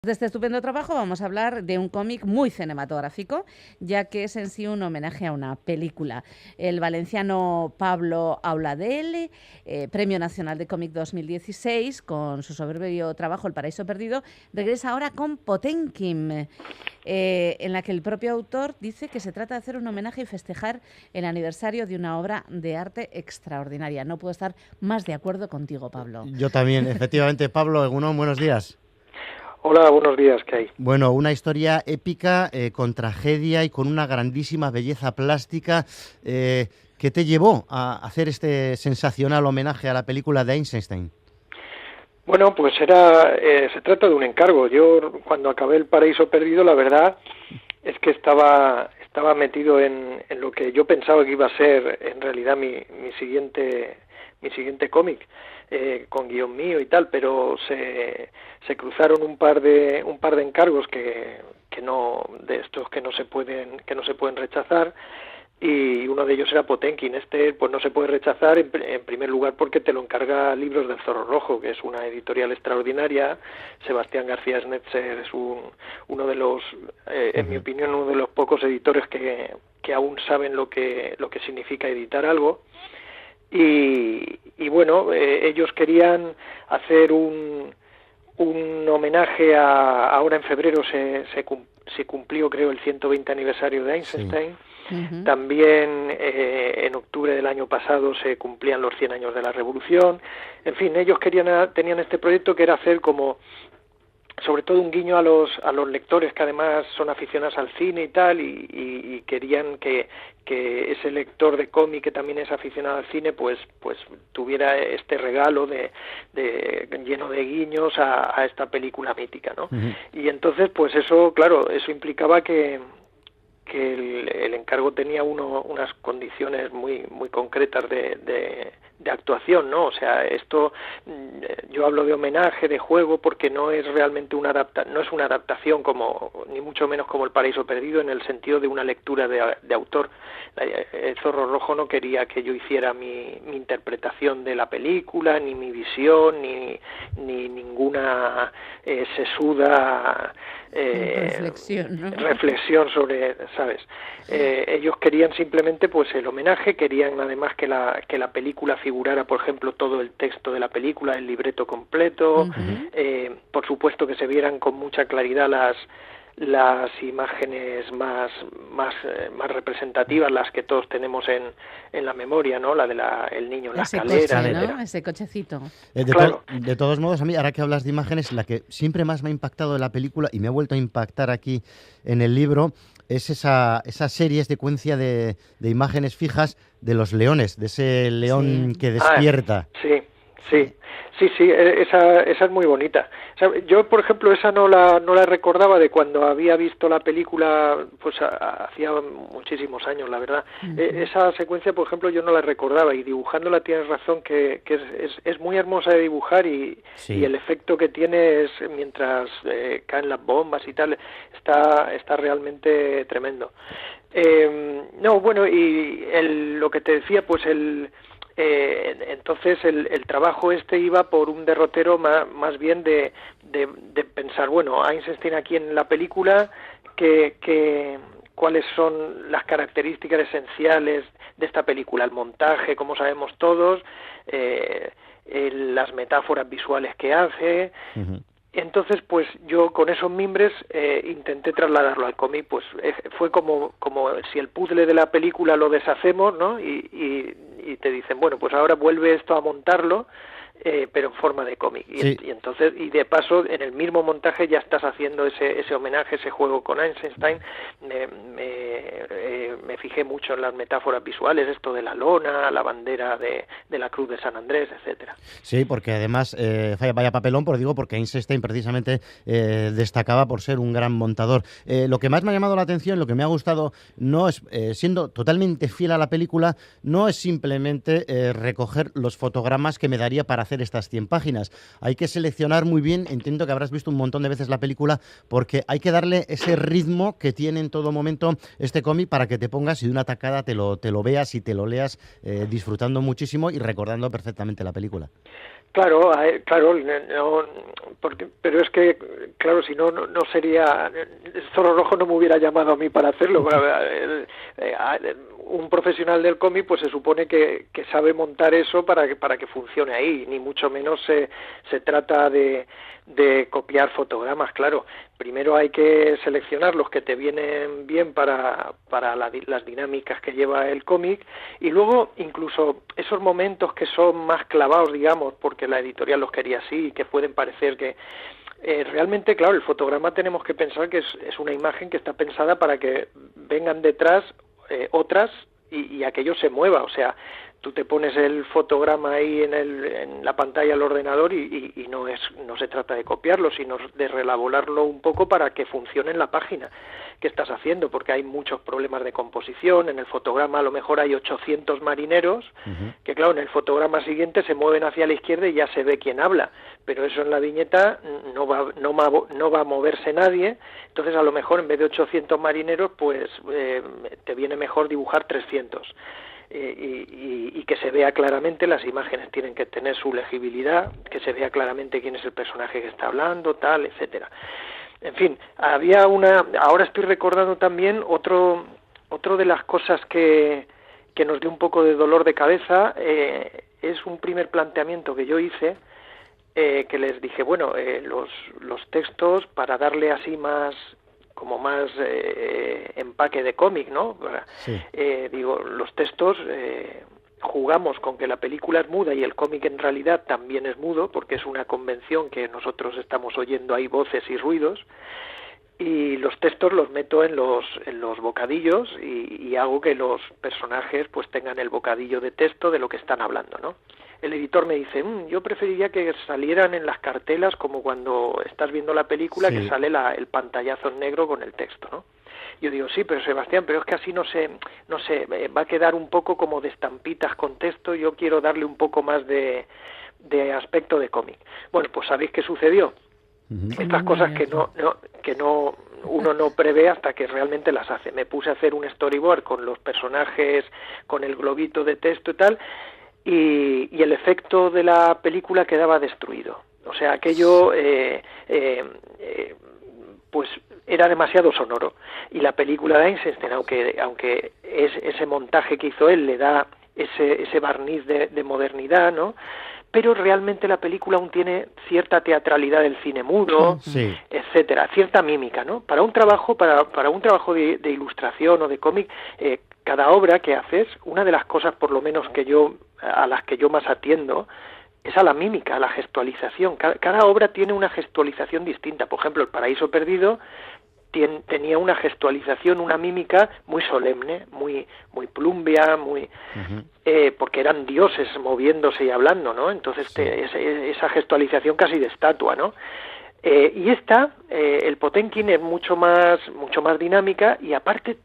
de este estupendo trabajo vamos a hablar de un cómic muy cinematográfico, ya que es en sí un homenaje a una película. El valenciano Pablo Auladell, Premio Nacional de Cómic 2016, con su soberbio trabajo El Paraíso Perdido, regresa ahora con Potemkin, en la que el propio autor dice que se trata de hacer un homenaje y festejar el aniversario de una obra de arte extraordinaria. No puedo estar más de acuerdo contigo, Pablo. Yo también, efectivamente. Pablo Egunon, buenos días. Hola, buenos días, ¿qué hay? Bueno, una historia épica, con tragedia y con una grandísima belleza plástica. ¿Qué te llevó a hacer este sensacional homenaje a la película de Eisenstein? Bueno, pues se trata de un encargo. Yo, cuando acabé El Paraíso Perdido, la verdad es que estaba metido en lo que yo pensaba que iba a ser en realidad mi siguiente cómic, con guión mío y tal, pero se cruzaron un par de encargos que no, de estos que no se pueden rechazar, y uno de ellos era Potemkin. Pues no se puede rechazar en primer lugar porque te lo encarga Libros del Zorro Rojo, que es una editorial extraordinaria. Sebastián García Schnetzer es uno de los, en mi opinión, uno de los pocos editores que aún saben lo que significa editar algo. Y bueno, ellos querían hacer un homenaje ahora en febrero se cumplió, creo, el 120 aniversario de Eisenstein. Sí. Uh-huh. También en octubre del año pasado se cumplían los 100 años de la Revolución. En fin, ellos tenían este proyecto que era hacer como, sobre todo, un guiño a los lectores que además son aficionados al cine y tal, y querían que ese lector de cómic que también es aficionado al cine pues tuviera este regalo de lleno de guiños a esta película mítica, ¿no? Uh-huh. Y entonces pues eso, claro, eso implicaba que el encargo tenía unas condiciones muy concretas de actuación, ¿no? O sea, esto, yo hablo de homenaje, de juego, porque no es realmente no es una adaptación como, ni mucho menos como El Paraíso Perdido, en el sentido de una lectura de autor. El Zorro Rojo no quería que yo hiciera mi interpretación de la película, ni mi visión, ni ninguna sesuda reflexión sobre, ¿sabes? Ellos querían simplemente pues el homenaje, querían además que la película figurara, por ejemplo, todo el texto de la película, el libreto completo. Uh-huh. Por supuesto que se vieran con mucha claridad las imágenes más representativas, las que todos tenemos en la memoria, ¿no? La de el niño en la escalera, coche, ¿no? Ese cochecito. Claro. De todos modos, a mí, ahora que hablas de imágenes, la que siempre más me ha impactado de la película, y me ha vuelto a impactar aquí en el libro, es esa serie, secuencia de imágenes fijas de los leones, de ese león que despierta. Sí, esa es muy bonita. O sea, yo, por ejemplo, esa no la recordaba de cuando había visto la película, pues hacía muchísimos años, la verdad. Uh-huh. Esa secuencia, por ejemplo, yo no la recordaba, y dibujándola tienes razón que es muy hermosa de dibujar, y el efecto que tiene es mientras caen las bombas y tal, está realmente tremendo. No, bueno, y lo que te decía, pues entonces el trabajo iba por un derrotero más bien de pensar, bueno, Eisenstein aquí en la película, cuáles son las características esenciales de esta película, el montaje, como sabemos todos, las metáforas visuales que hace. Uh-huh. Entonces, pues yo con esos mimbres intenté trasladarlo al cómic. Pues fue como si el puzzle de la película lo deshacemos, ¿no? Y te dicen, bueno, pues ahora vuelve esto a montarlo, pero en forma de cómic. Sí. Y entonces, y de paso, en el mismo montaje ya estás haciendo ese homenaje, ese juego con Eisenstein. Me fijé mucho en las metáforas visuales, esto de la lona, la bandera de la Cruz de San Andrés, etcétera. Sí, porque además, vaya papelón, porque Eisenstein precisamente destacaba por ser un gran montador. Lo que más me ha llamado la atención, lo que me ha gustado, no es, siendo totalmente fiel a la película, no es simplemente recoger los fotogramas que me daría para hacer estas 100 páginas. Hay que seleccionar muy bien, entiendo que habrás visto un montón de veces la película, porque hay que darle ese ritmo que tiene en todo momento este cómic para que te pongas y de una tacada te lo veas y te lo leas disfrutando muchísimo y recordando perfectamente la película. Claro, claro, no, pero es que, claro, si no sería, Zorro Rojo no me hubiera llamado a mí para hacerlo. Un profesional del cómic, pues se supone que sabe montar eso para que funcione ahí, ni mucho menos se trata de copiar fotogramas, claro. Primero hay que seleccionar los que te vienen bien para las dinámicas que lleva el cómic, y luego incluso esos momentos que son más clavados, digamos, porque la editorial los quería así, que pueden parecer que realmente, claro, el fotograma tenemos que pensar que es una imagen que está pensada para que vengan detrás otras y aquello se mueva. O sea, tú te pones el fotograma ahí en la pantalla del ordenador y no se trata de copiarlo, sino de reelaborarlo un poco para que funcione en la página que estás haciendo, porque hay muchos problemas de composición. En el fotograma a lo mejor hay 800 marineros, que claro, en el fotograma siguiente se mueven hacia la izquierda y ya se ve quién habla, pero eso en la viñeta no va a moverse nadie. Entonces a lo mejor en vez de 800 marineros, pues te viene mejor dibujar 300. Y que se vea claramente, las imágenes tienen que tener su legibilidad, que se vea claramente quién es el personaje que está hablando, tal, etcétera. En fin, ahora estoy recordando también otro de las cosas que nos dio un poco de dolor de cabeza, es un primer planteamiento que yo hice, que les dije, bueno, los textos, para darle así más empaque de cómic, ¿no? Sí. Digo, los textos, jugamos con que la película es muda y el cómic en realidad también es mudo, porque es una convención que nosotros estamos oyendo ahí voces y ruidos, y los textos los meto en los bocadillos y hago que los personajes pues tengan el bocadillo de texto de lo que están hablando, ¿no? El editor me dice, yo preferiría que salieran en las cartelas como cuando estás viendo la película, sí, que sale el pantallazo en negro con el texto, ¿no? Yo digo, sí, pero Sebastián, pero es que así no sé, va a quedar un poco como de estampitas con texto. Yo quiero darle un poco más de aspecto de cómic. Bueno, pues ¿sabéis qué sucedió? Estas cosas que uno no prevé hasta que realmente las hace. Me puse a hacer un storyboard con los personajes, con el globito de texto y tal, y el efecto de la película quedaba destruido. O sea, aquello pues era demasiado sonoro, y la película de Eisenstein, aunque ese montaje que hizo él le da ese barniz de modernidad, ¿no? Pero realmente la película aún tiene cierta teatralidad del cine mudo, sí, etcétera, cierta mímica, ¿no? Para un trabajo de ilustración o de cómic, cada obra que haces, una de las cosas por lo menos a las que yo más atiendo es a la mímica, a la gestualización. Cada obra tiene una gestualización distinta. Por ejemplo, El Paraíso Perdido tenía una gestualización, una mímica muy solemne, muy plumbia, porque eran dioses moviéndose y hablando, ¿no? Entonces sí, esa gestualización casi de estatua, ¿no? Y el Potemkin es mucho más dinámica, y aparte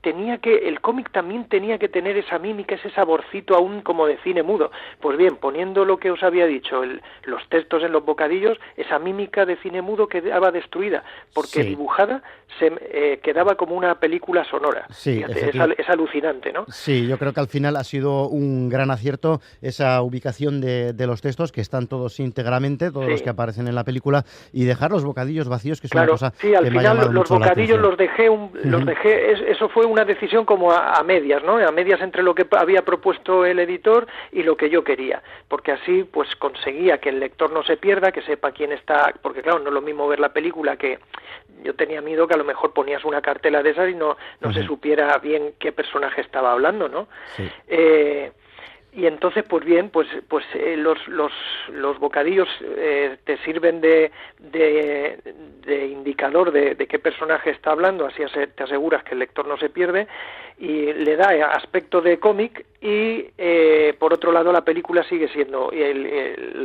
el cómic también tenía que tener esa mímica, ese saborcito aún como de cine mudo. Pues bien, poniendo lo que os había dicho, los textos en los bocadillos, esa mímica de cine mudo quedaba destruida, porque sí, dibujada quedaba como una película sonora. Sí, fíjate, es alucinante, ¿no? Sí, yo creo que al final ha sido un gran acierto esa ubicación de los textos, que están todos íntegramente, todos sí, los que aparecen en la película, y dejar los bocadillos vacíos, que es una cosa sí, al que final me ha llamado los mucho bocadillos la atención. los dejé, eso fue una decisión como a medias, ¿no? A medias entre lo que había propuesto el editor y lo que yo quería, porque así pues conseguía que el lector no se pierda, que sepa quién está, porque claro, no es lo mismo ver la película, que yo tenía miedo que a lo mejor ponías una cartela de esas y no se supiera bien qué personaje estaba hablando, ¿no? Sí. Y entonces, pues bien, los bocadillos te sirven de indicador de qué personaje está hablando, así te aseguras que el lector no se pierde, y le da aspecto de cómic, y por otro lado la película sigue siendo, el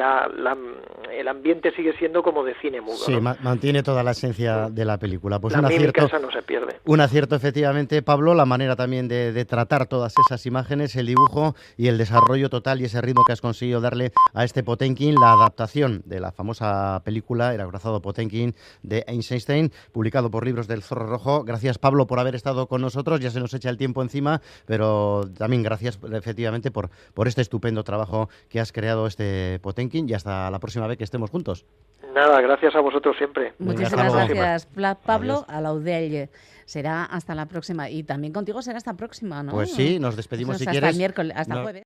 ambiente sigue siendo como de cine mudo. Sí, ¿no? Mantiene toda la esencia de la película. Pues la mímica esa no se pierde. Un acierto, efectivamente, Pablo, la manera también de tratar todas esas imágenes, el dibujo y el desarrollo total y ese ritmo que has conseguido darle a este Potemkin, la adaptación de la famosa película El acorazado Potemkin de Eisenstein, publicado por Libros del Zorro Rojo. Gracias, Pablo, por haber estado con nosotros. Ya se nos echa el tiempo encima, pero también gracias efectivamente por este estupendo trabajo que has creado, este Potenkin, y hasta la próxima vez que estemos juntos. Nada, gracias a vosotros siempre. Muchísimas gracias, Pablo Alaudelle. Será hasta la próxima. Y también contigo será hasta la próxima, ¿no? Pues sí, nos despedimos si hasta quieres. Hasta el miércoles, hasta jueves.